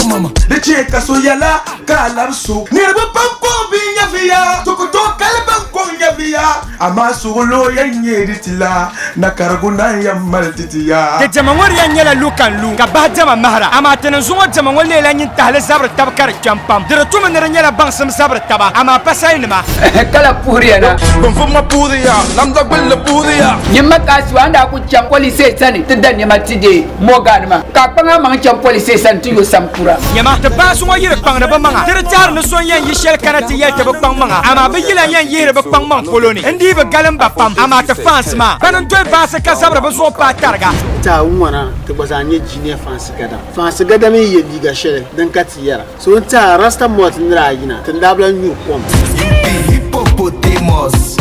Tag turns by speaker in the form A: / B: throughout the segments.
A: mama de cheka so yala kala so nirba pampo binya via to kalban konya via ama solo yanye ditila na karguna ya maltitiya
B: de jamangor yanyela lukan lu ka ba jama mahara ama tan zuwa jamangor le lanyin tahle sabr tabkar champam de tuma ne nyela bangsam sabr taba ama pasainma
C: kala puriana
A: bon fuma puria lamda bella puria
C: nyimma kasu anda ku cham police sani tidan nyama tide moganma ka panga mang cham police san tu yo sampura
B: nyama de basu wa yire pang de ba manga de jar no son yan yishel kanati yel te ba pang manga ama ba yila yan yire ba pang mang koloni ndi ba galam ba pam ama ta fans ma banan toy basa ka sabra ba zo pa targa
D: ta umana te bazanye jine fans gada me ye diga shere dan katiyara so ta rasta mot ndra yina tandabla nyu kom
A: hippopotamus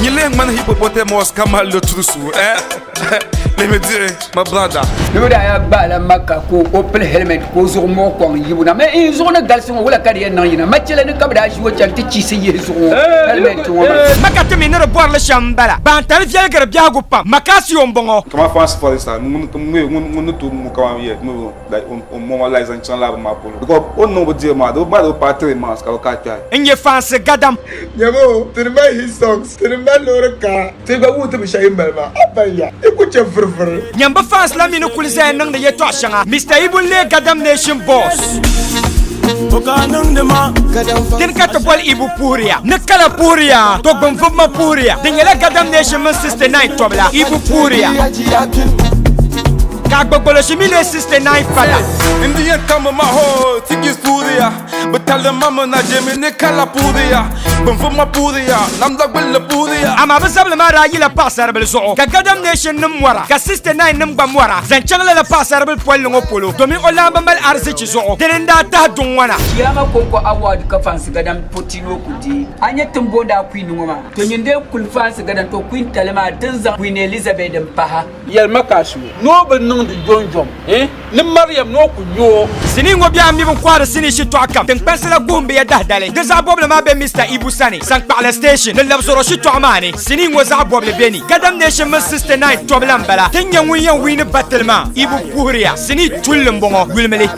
A: nyele man hippopotamus kama le trusu let me dire my brother
C: no da ya bala makka ko opel helmet ko zo mo ko yibuna me in zo na galsin wala kariya nan yina machele ni kabda shi wacce ta ci sai yezo helmet wo
B: makka te minere bor le shambala ban tar fiel gar biago pam makasi ombongo
E: kama fans for this mun to mu kama ye mu like on mo lies and chan la ma polo because on no be ma do pa 3 months ka ka
B: enye fans gadam
A: nyamo tirma his songs tirma loraka tiba wutu bi shayin balma abaya ikuche frfr
B: nyamba fans la minu kulise nang de yeto shanga Mr. Ibule Gadam Nation boss din kata bol ibu puria nakala puria to bamfuma puria din yela Gadam Nation man 69 tobla ibu puria kagbolo shimile 69 fala
A: indiye kama maho tigis puria betale mama na jemine kala puria bamfuma puria namda bella puria
B: ama basabla mara yila pasar bel zo ka Gadam Nation num wara ka 69 num bamwara zan changla la pasar bel polo ngopolo to mi ola bambal arsichi zo denenda ta dun wana
C: yama konko award ka fans gadam potino kuti anya tumbonda queen ngoma to nyinde kul fans gadam to queen talema tinza queen Elizabeth paha
D: yel makasu no be nung de jonjom ni Mariam no ku nyo
B: sini ngo bia mi bon kwara sini shi to akam ten pensela gombe ya dahdale de za boble ma be Mr. Ibu Sani sank par la station le labzoro shi to amani sini ngo za boble beni Gadam Nation man 69 to blambala ten yan win battle ma Ibu Puria sini tullum bongo gulmele